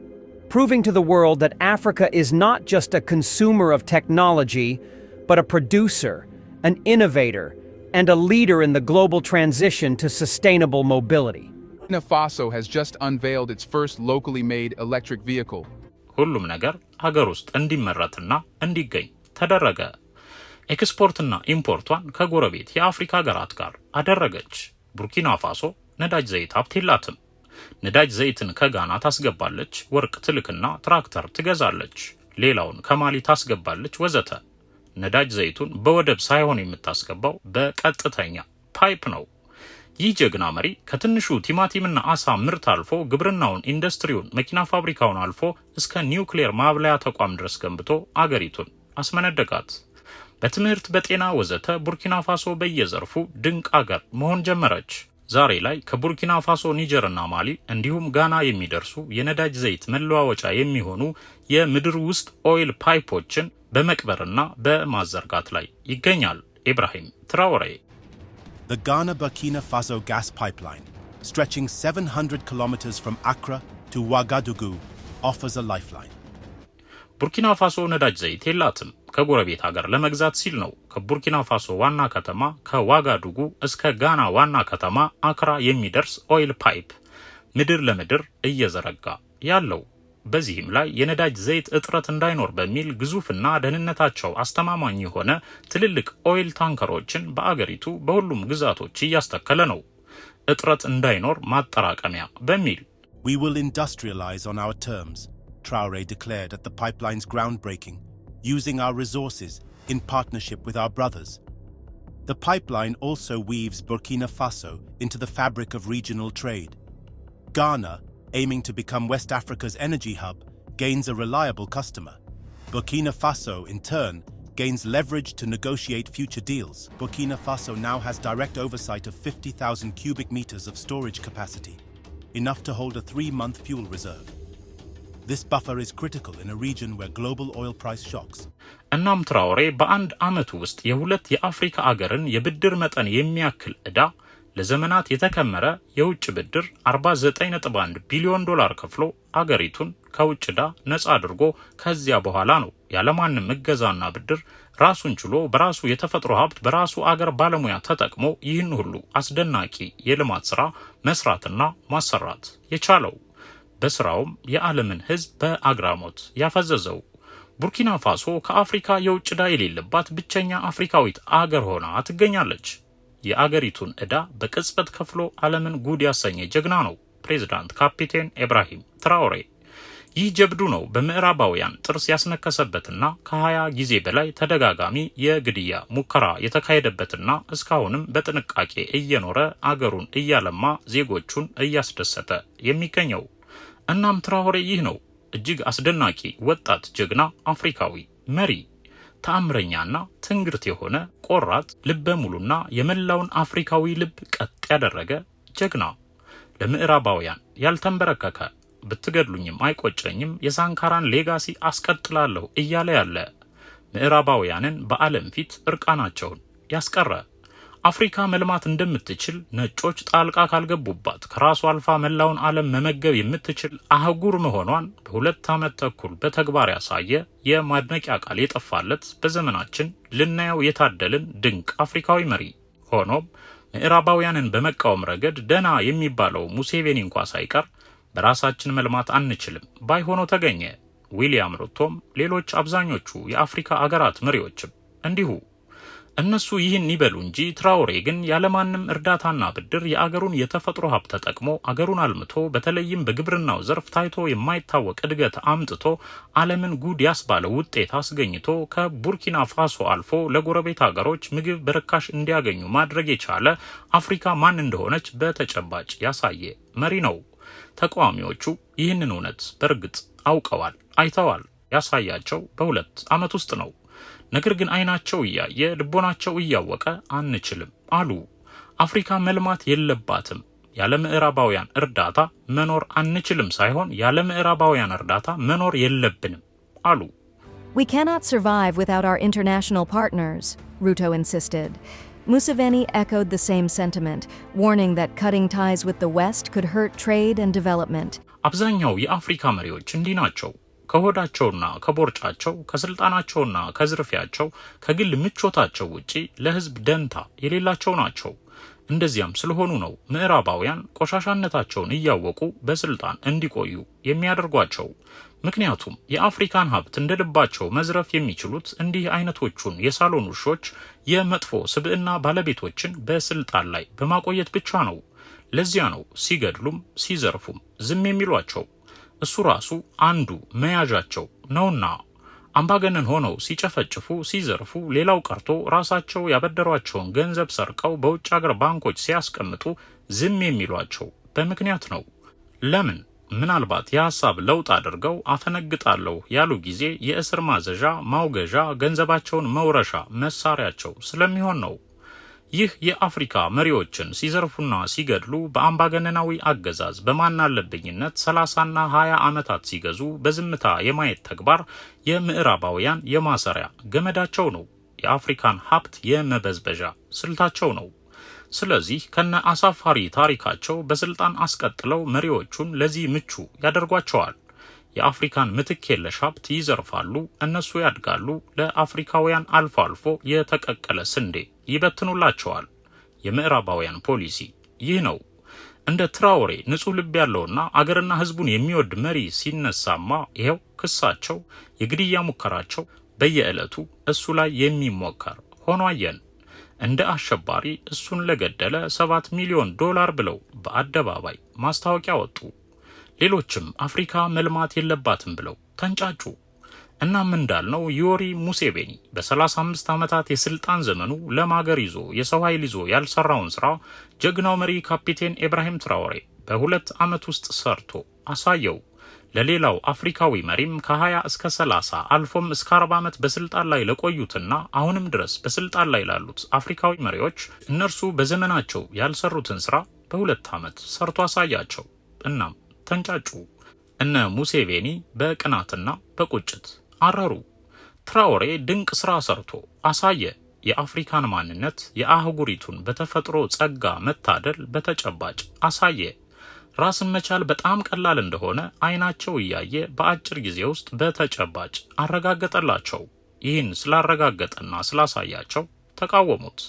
proving to the world that Africa is not just a consumer of technology, but a producer, an innovator, and a leader in the global transition to sustainable mobility. Burkina Faso has just unveiled its first locally made electric vehicle. ሁሉም ነገር ሀገር ውስጥ እንዲመረትና እንዲገኝ ተደረገ። ኤክስፖርትና ኢምፖርቷን ከጎረቤት የአፍሪካ ሀገራት ጋር አደረገች። ቡርኪና ፋሶ ነዳጅ ዘይት ሀብት የላትም። ነዳጅ ዘይትን ከጋና ታስገባለች፣ ወርቅ ትልክና ትራክተር ትገዛለች፣ ሌላውን ከማሊ ታስገባለች ወዘተ። ነዳጅ ዘይቱን በወደብ ሳይሆን የምታስገባው በቀጥተኛ ፓይፕ ነው። ይህ ጀግና መሪ ከትንሹ ቲማቲምና አሳ ምርት አልፎ ግብርናውን፣ ኢንዱስትሪውን፣ መኪና ፋብሪካውን አልፎ እስከ ኒውክሌር ማብለያ ተቋም ድረስ ገንብቶ አገሪቱን አስመነደጋት። በትምህርት፣ በጤና ወዘተ ቡርኪና ፋሶ በየዘርፉ ድንቅ አገር መሆን ጀመረች። ዛሬ ላይ ከቡርኪና ፋሶ፣ ኒጀርና ማሊ እንዲሁም ጋና የሚደርሱ የነዳጅ ዘይት መለዋወጫ የሚሆኑ የምድር ውስጥ ኦይል ፓይፖችን በመቅበርና በማዘርጋት ላይ ይገኛል ኢብራሂም ትራውሬ። The Ghana-Burkina Faso gas pipeline, stretching 700 kilometers from Accra to Ouagadougou, offers a lifeline. ቡርኪና ፋሶ ነዳጅ ዘይት የላትም። ከጎረቤት ሀገር ለመግዛት ሲል ነው ከቡርኪና ፋሶ ዋና ከተማ ከዋጋዱጉ እስከ ጋና ዋና ከተማ አክራ የሚደርስ ኦይል ፓይፕ ምድር ለምድር እየዘረጋ ያለው። በዚህም ላይ የነዳጅ ዘይት እጥረት እንዳይኖር በሚል ግዙፍና ደህንነታቸው አስተማማኝ የሆነ ትልልቅ ኦይል ታንከሮችን በአገሪቱ በሁሉም ግዛቶች እያስተከለ ነው። እጥረት እንዳይኖር ማጠራቀሚያ በሚል We will industrialize on our terms, Traoré declared at the pipeline's groundbreaking, using our resources in partnership with our brothers. The pipeline also weaves Burkina Faso into the fabric of regional trade. Ghana, aiming to become West Africa's energy hub, gains a reliable customer. Burkina Faso, in turn, gains leverage to negotiate future deals. Burkina Faso now has direct oversight of 50,000 cubic meters of storage capacity, enough to hold a 3-month fuel reserve. This buffer is critical in a region where global oil price shocks. እናም ትራውሬ በአንድ ዓመት ውስጥ የሁለት የአፍሪካ አገርን የብድር መጠን የሚያክል ዕዳ ለዘመናት የተከመረ የውጭ ብድር 49.1 ቢሊዮን ዶላር ከፍሎ አገሪቱን ከውጭ ዕዳ ነፃ አድርጎ ከዚያ በኋላ ነው ያለማንም እገዛና ብድር ራሱን ችሎ በራሱ የተፈጥሮ ሀብት በራሱ አገር ባለሙያ ተጠቅሞ ይህን ሁሉ አስደናቂ የልማት ሥራ መስራትና ማሰራት የቻለው። በስራውም የዓለምን ሕዝብ በአግራሞት ያፈዘዘው። ቡርኪና ፋሶ ከአፍሪካ የውጭ ዕዳ የሌለባት ብቸኛ አፍሪካዊት አገር ሆና ትገኛለች። የአገሪቱን ዕዳ በቅጽበት ከፍሎ ዓለምን ጉድ ያሰኘ ጀግና ነው ፕሬዝዳንት ካፒቴን ኢብራሂም ትራኦሬ። ይህ ጀብዱ ነው በምዕራባውያን ጥርስ ያስነከሰበትና ከ20 ጊዜ በላይ ተደጋጋሚ የግድያ ሙከራ የተካሄደበትና እስካሁንም በጥንቃቄ እየኖረ አገሩን እያለማ ዜጎቹን እያስደሰተ የሚገኘው። እናም ትራኦሬ ይህ ነው እጅግ አስደናቂ ወጣት ጀግና አፍሪካዊ መሪ፣ ተአምረኛና ትንግርት የሆነ ቆራጥ ልበ ሙሉና የመላውን አፍሪካዊ ልብ ቀጥ ያደረገ ጀግና፣ ለምዕራባውያን ያልተንበረከከ ብትገድሉኝም አይቆጨኝም የሳንካራን ሌጋሲ አስቀጥላለሁ እያለ ያለ፣ ምዕራባውያንን በዓለም ፊት እርቃናቸውን ያስቀረ፣ አፍሪካ መልማት እንደምትችል ነጮች ጣልቃ ካልገቡባት ከራሱ አልፋ መላውን ዓለም መመገብ የምትችል አህጉር መሆኗን በ2 ዓመት ተኩል በተግባር ያሳየ፣ የማድነቂያ ቃል የጠፋለት በዘመናችን ልናየው የታደልን ድንቅ አፍሪካዊ መሪ። ሆኖም ምዕራባውያንን በመቃወም ረገድ ደና የሚባለው ሙሴቬኒ እንኳ ሳይቀር በራሳችን መልማት አንችልም ባይሆነው ተገኘ። ዊሊያም ሩቶም ሌሎች አብዛኞቹ የአፍሪካ አገራት መሪዎችም እንዲሁ። እነሱ ይህን ይበሉ እንጂ ትራኦሬ ግን ያለማንም እርዳታና ብድር የአገሩን የተፈጥሮ ሀብት ተጠቅሞ አገሩን አልምቶ በተለይም በግብርናው ዘርፍ ታይቶ የማይታወቅ እድገት አምጥቶ ዓለምን ጉድ ያስባለ ውጤት አስገኝቶ ከቡርኪና ፋሶ አልፎ ለጎረቤት አገሮች ምግብ በርካሽ እንዲያገኙ ማድረግ የቻለ አፍሪካ ማን እንደሆነች በተጨባጭ ያሳየ መሪ ነው። ተቃዋሚዎቹ ይህንን እውነት በእርግጥ አውቀዋል፣ አይተዋል። ያሳያቸው በ2 ዓመት ውስጥ ነው። ነገር ግን አይናቸው እያየ ልቦናቸው እያወቀ አንችልም አሉ። አፍሪካ መልማት የለባትም፣ ያለ ምዕራባውያን እርዳታ መኖር አንችልም ሳይሆን ያለ ምዕራባውያን እርዳታ መኖር የለብንም አሉ። We cannot survive without our international partners, Ruto insisted. Museveni echoed the same sentiment, warning that cutting ties with the West could hurt trade and development. አብዛኛው የአፍሪካ መሪዎች እንዲህ ናቸው። ከሆዳቸውና ከቦርጫቸው ከስልጣናቸውና ከዝርፊያቸው ከግል ምቾታቸው ውጪ ለህዝብ ደንታ የሌላቸው ናቸው። እንደዚያም ስለሆኑ ነው ምዕራባውያን ቆሻሻነታቸውን እያወቁ በስልጣን እንዲቆዩ የሚያደርጓቸው። ምክንያቱም የአፍሪካን ሀብት እንደልባቸው መዝረፍ የሚችሉት እንዲህ አይነቶቹን የሳሎን ውሾች የመጥፎ ስብዕና ባለቤቶችን በስልጣን ላይ በማቆየት ብቻ ነው። ለዚያ ነው ሲገድሉም ሲዘርፉም ዝም የሚሏቸው። እሱ ራሱ አንዱ መያዣቸው ነውና አምባገነን ሆነው ሲጨፈጭፉ ሲዘርፉ፣ ሌላው ቀርቶ ራሳቸው ያበደሯቸውን ገንዘብ ሰርቀው በውጭ ሀገር ባንኮች ሲያስቀምጡ ዝም የሚሏቸው በምክንያት ነው። ለምን? ምናልባት የሐሳብ ለውጥ አድርገው አፈነግጣለሁ ያሉ ጊዜ የእስር ማዘዣ ማውገዣ ገንዘባቸውን መውረሻ መሳሪያቸው ስለሚሆን ነው። ይህ የአፍሪካ መሪዎችን ሲዘርፉና ሲገድሉ በአምባገነናዊ አገዛዝ በማናለብኝነት 30ና 20 ዓመታት ሲገዙ በዝምታ የማየት ተግባር የምዕራባውያን የማሰሪያ ገመዳቸው ነው። የአፍሪካን ሀብት የመበዝበዣ ስልታቸው ነው። ስለዚህ ከነ አሳፋሪ ታሪካቸው በስልጣን አስቀጥለው መሪዎቹን ለዚህ ምቹ ያደርጓቸዋል። የአፍሪካን ምትክ የለሽ ሀብት ይዘርፋሉ፣ እነሱ ያድጋሉ፣ ለአፍሪካውያን አልፎ አልፎ የተቀቀለ ስንዴ ይበትኑላቸዋል። የምዕራባውያን ፖሊሲ ይህ ነው። እንደ ትራኦሬ ንጹህ ልብ ያለውና አገርና ህዝቡን የሚወድ መሪ ሲነሳማ ይሄው ክሳቸው፣ የግድያ ሙከራቸው በየዕለቱ እሱ ላይ የሚሞከር ሆኖ አየን። እንደ አሸባሪ እሱን ለገደለ $7 ሚሊዮን ብለው በአደባባይ ማስታወቂያ ወጡ። ሌሎችም አፍሪካ መልማት የለባትም ብለው ተንጫጩ። እናም እንዳልነው ዮዌሪ ሙሴቬኒ በ35 ዓመታት የስልጣን ዘመኑ ለማገር ይዞ የሰው ኃይል ይዞ ያልሰራውን ስራ ጀግናው መሪ ካፒቴን ኢብራሂም ትራኦሬ በ2 ዓመት ውስጥ ሰርቶ አሳየው። ለሌላው አፍሪካዊ መሪም ከ20 እስከ 30 አልፎም እስከ 40 ዓመት በስልጣን ላይ ለቆዩትና አሁንም ድረስ በስልጣን ላይ ላሉት አፍሪካዊ መሪዎች እነርሱ በዘመናቸው ያልሰሩትን ስራ በ2 ዓመት ሰርቶ አሳያቸው። እናም ተንጫጩ። እነ ሙሴቬኒ በቅናትና በቁጭት አረሩ። ትራኦሬ ድንቅ ስራ ሰርቶ አሳየ። የአፍሪካን ማንነት፣ የአህጉሪቱን በተፈጥሮ ጸጋ መታደል በተጨባጭ አሳየ። ራስን መቻል በጣም ቀላል እንደሆነ አይናቸው እያየ በአጭር ጊዜ ውስጥ በተጨባጭ አረጋገጠላቸው። ይህን ስላረጋገጠና ስላሳያቸው ተቃወሙት።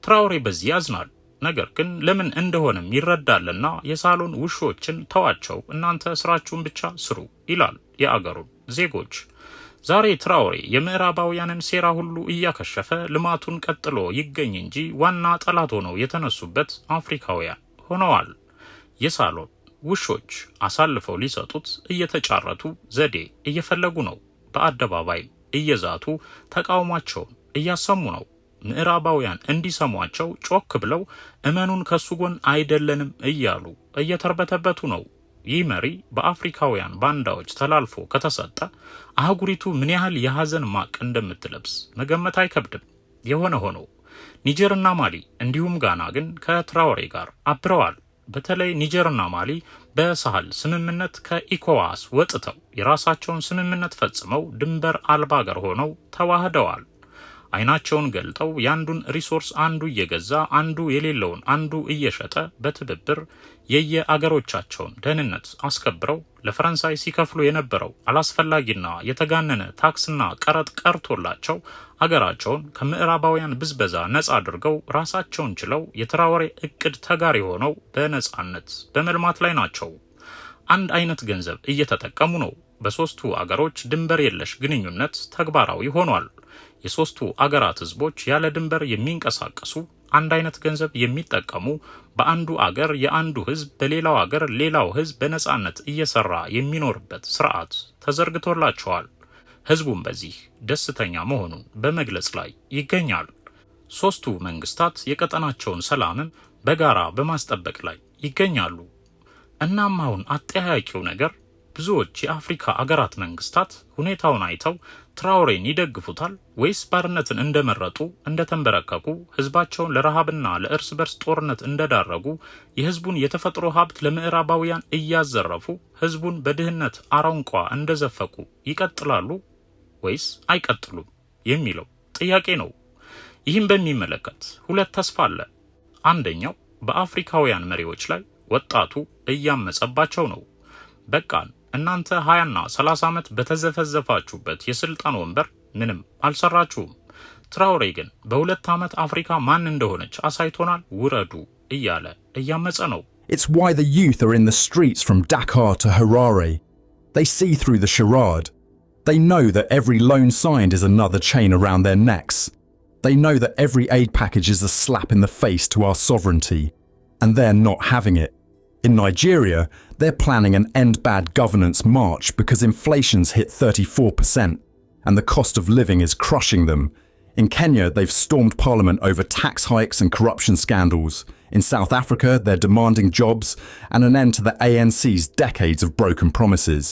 ትራኦሬ በዚህ ያዝናል። ነገር ግን ለምን እንደሆነም ይረዳልና የሳሎን ውሾችን ተዋቸው፣ እናንተ ስራችሁን ብቻ ስሩ ይላል የአገሩን ዜጎች። ዛሬ ትራኦሬ የምዕራባውያንን ሴራ ሁሉ እያከሸፈ ልማቱን ቀጥሎ ይገኝ እንጂ ዋና ጠላት ሆነው የተነሱበት አፍሪካውያን ሆነዋል። የሳሎን ውሾች አሳልፈው ሊሰጡት እየተጫረቱ ዘዴ እየፈለጉ ነው። በአደባባይ እየዛቱ ተቃውሟቸውን እያሰሙ ነው። ምዕራባውያን እንዲሰሟቸው ጮክ ብለው እመኑን ከሱ ጎን አይደለንም እያሉ እየተርበተበቱ ነው። ይህ መሪ በአፍሪካውያን ባንዳዎች ተላልፎ ከተሰጠ አህጉሪቱ ምን ያህል የሐዘን ማቅ እንደምትለብስ መገመት አይከብድም። የሆነ ሆኖ ኒጀርና ማሊ እንዲሁም ጋና ግን ከትራኦሬ ጋር አብረዋል። በተለይ ኒጀርና ማሊ በሳህል ስምምነት ከኢኮዋስ ወጥተው የራሳቸውን ስምምነት ፈጽመው ድንበር አልባ አገር ሆነው ተዋህደዋል። አይናቸውን ገልጠው ያንዱን ሪሶርስ አንዱ እየገዛ አንዱ የሌለውን አንዱ እየሸጠ በትብብር የየአገሮቻቸውን ደህንነት አስከብረው ለፈረንሳይ ሲከፍሉ የነበረው አላስፈላጊና የተጋነነ ታክስና ቀረጥ ቀርቶላቸው አገራቸውን ከምዕራባውያን ብዝበዛ ነፃ አድርገው ራሳቸውን ችለው የትራኦሬ እቅድ ተጋሪ ሆነው በነፃነት በመልማት ላይ ናቸው። አንድ አይነት ገንዘብ እየተጠቀሙ ነው። በሶስቱ አገሮች ድንበር የለሽ ግንኙነት ተግባራዊ ሆኗል። የሶስቱ አገራት ህዝቦች ያለ ድንበር የሚንቀሳቀሱ አንድ አይነት ገንዘብ የሚጠቀሙ በአንዱ አገር የአንዱ ህዝብ በሌላው አገር ሌላው ህዝብ በነፃነት እየሰራ የሚኖርበት ስርዓት ተዘርግቶላቸዋል። ህዝቡም በዚህ ደስተኛ መሆኑን በመግለጽ ላይ ይገኛል። ሶስቱ መንግስታት የቀጠናቸውን ሰላምም በጋራ በማስጠበቅ ላይ ይገኛሉ። እናም አሁን አጠያያቂው ነገር ብዙዎች የአፍሪካ አገራት መንግስታት ሁኔታውን አይተው ትራኦሬን ይደግፉታል ወይስ ባርነትን እንደመረጡ እንደተንበረከኩ ህዝባቸውን ለረሃብና ለእርስ በርስ ጦርነት እንደዳረጉ የህዝቡን የተፈጥሮ ሀብት ለምዕራባውያን እያዘረፉ ህዝቡን በድህነት አረንቋ እንደዘፈቁ ይቀጥላሉ ወይስ አይቀጥሉም የሚለው ጥያቄ ነው። ይህም በሚመለከት ሁለት ተስፋ አለ። አንደኛው በአፍሪካውያን መሪዎች ላይ ወጣቱ እያመጸባቸው ነው። በቃን እናንተ 20ና 30 ዓመት በተዘፈዘፋችሁበት የስልጣን ወንበር ምንም አልሰራችሁም። ትራኦሬ ግን በ2 ዓመት አፍሪካ ማን እንደሆነች አሳይቶናል፣ ውረዱ እያለ እያመጸ ነው። It's why the youth are in the streets from Dakar to Harare. They see through the charade. They know that every loan signed is another chain around their necks. They know that every aid package is a slap in the face to our sovereignty, and they're not having it. In Nigeria, they're planning an End Bad Governance march because inflation's hit 34% and the cost of living is crushing them. In Kenya, they've stormed parliament over tax hikes and corruption scandals. In South Africa, they're demanding jobs and an end to the ANC's decades of broken promises.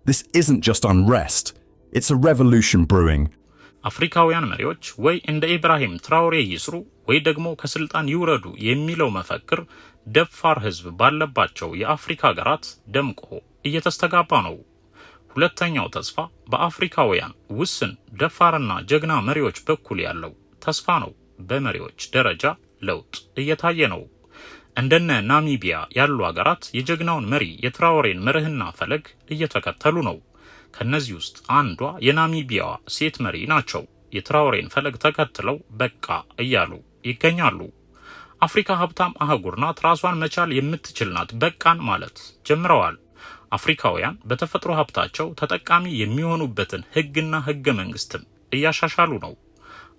This isn't just unrest, it's a revolution brewing. አፍሪካውያን መሪዎች ወይ እንደ ኢብራሂም ትራኦሬ ይስሩ ወይ ደግሞ ከስልጣን ይውረዱ የሚለው መፈክር ደፋር ህዝብ ባለባቸው የአፍሪካ ሀገራት ደምቆ እየተስተጋባ ነው። ሁለተኛው ተስፋ በአፍሪካውያን ውስን ደፋርና ጀግና መሪዎች በኩል ያለው ተስፋ ነው። በመሪዎች ደረጃ ለውጥ እየታየ ነው። እንደነ ናሚቢያ ያሉ ሀገራት የጀግናውን መሪ የትራኦሬን መርህና ፈለግ እየተከተሉ ነው። ከነዚህ ውስጥ አንዷ የናሚቢያዋ ሴት መሪ ናቸው። የትራኦሬን ፈለግ ተከትለው በቃ እያሉ ይገኛሉ። አፍሪካ ሀብታም አህጉር ናት፣ ራሷን መቻል የምትችል ናት፣ በቃን ማለት ጀምረዋል። አፍሪካውያን በተፈጥሮ ሀብታቸው ተጠቃሚ የሚሆኑበትን ህግና ህገ መንግስትም እያሻሻሉ ነው።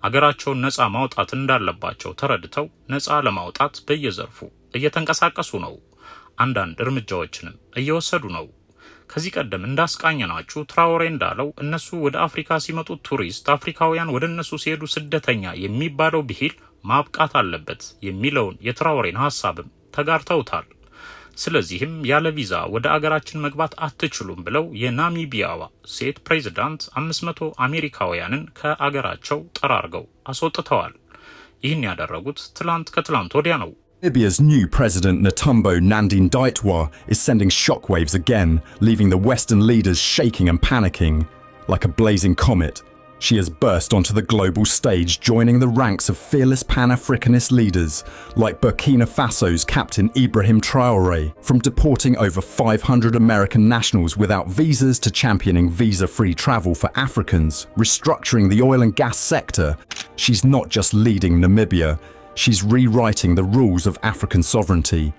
አገራቸውን ነፃ ማውጣት እንዳለባቸው ተረድተው ነፃ ለማውጣት በየዘርፉ እየተንቀሳቀሱ ነው። አንዳንድ እርምጃዎችንም እየወሰዱ ነው። ከዚህ ቀደም እንዳስቃኘናችሁ ትራኦሬ እንዳለው እነሱ ወደ አፍሪካ ሲመጡ ቱሪስት፣ አፍሪካውያን ወደ እነሱ ሲሄዱ ስደተኛ የሚባለው ብሂል ማብቃት አለበት የሚለውን የትራኦሬን ሐሳብም ተጋርተውታል። ስለዚህም ያለ ቪዛ ወደ አገራችን መግባት አትችሉም ብለው የናሚቢያዋ ሴት ፕሬዝዳንት 500 አሜሪካውያንን ከአገራቸው ጠራርገው አስወጥተዋል። ይህን ያደረጉት ከትላንት ወዲያ ነው። Namibia's new president Netumbo Nandi-Ndaitwah is sending shockwaves again, leaving the Western leaders shaking and panicking. Like a blazing comet, she has burst onto the global stage, joining the ranks of fearless Pan-Africanist leaders like Burkina Faso's Captain Ibrahim Traoré, from deporting over 500 American nationals without visas to championing visa-free travel for Africans, restructuring the oil and gas sector. She's not just leading Namibia, she's rewriting the rules of African sovereignty.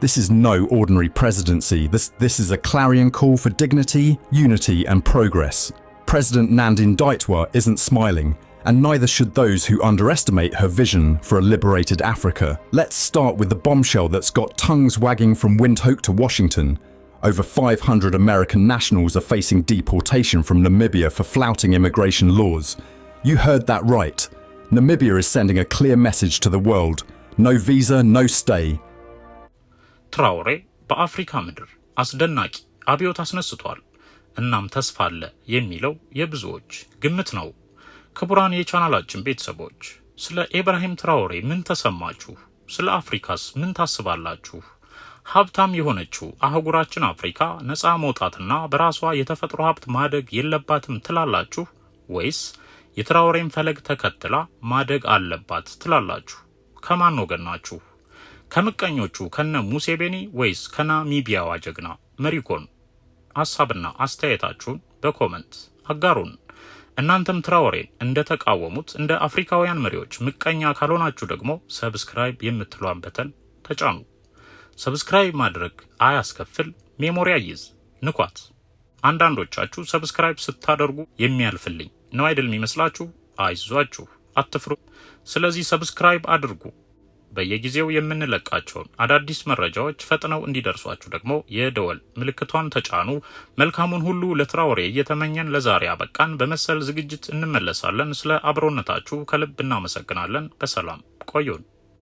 This is no ordinary presidency. This is a clarion call for dignity, unity and progress. President Nandi-Ndaitwah isn't smiling, and neither should those who underestimate her vision for a liberated Africa. Let's start with the bombshell that's got tongues wagging from Windhoek to Washington. Over 500 American nationals are facing deportation from Namibia for flouting immigration laws. You heard that right. Namibia is sending a clear message to the world. No visa, no stay. ትራኦሬ በአፍሪካ ምድር አስደናቂ አብዮት አስነስቷል። እናም ተስፋ አለ የሚለው የብዙዎች ግምት ነው። ክቡራን የቻናላችን ቤተሰቦች ስለ ኢብራሂም ትራኦሬ ምን ተሰማችሁ? ስለ አፍሪካስ ምን ታስባላችሁ? ሀብታም የሆነችው አህጉራችን አፍሪካ ነፃ መውጣትና በራሷ የተፈጥሮ ሀብት ማደግ የለባትም ትላላችሁ ወይስ የትራኦሬን ፈለግ ተከትላ ማደግ አለባት ትላላችሁ? ከማን ወገን ናችሁ? ከምቀኞቹ ከነ ሙሴቤኒ ወይስ ከናሚቢያዋ ጀግና መሪኮን? ሐሳብና አስተያየታችሁን በኮመንት አጋሩን። እናንተም ትራኦሬን እንደተቃወሙት እንደ አፍሪካውያን መሪዎች ምቀኛ ካልሆናችሁ ደግሞ ሰብስክራይብ የምትሏን በተን ተጫኑ። ሰብስክራይብ ማድረግ አያስከፍል፣ ሜሞሪ አይዝ፣ ንኳት። አንዳንዶቻችሁ ሰብስክራይብ ስታደርጉ የሚያልፍልኝ ነው አይደል የሚመስላችሁ? አይዟችሁ፣ አትፍሩ። ስለዚህ ሰብስክራይብ አድርጉ። በየጊዜው የምንለቃቸውን አዳዲስ መረጃዎች ፈጥነው እንዲደርሷችሁ ደግሞ የደወል ምልክቷን ተጫኑ። መልካሙን ሁሉ ለትራኦሬ እየተመኘን ለዛሬ አበቃን። በመሰል ዝግጅት እንመለሳለን። ስለ አብሮነታችሁ ከልብ እናመሰግናለን። በሰላም ቆዩን።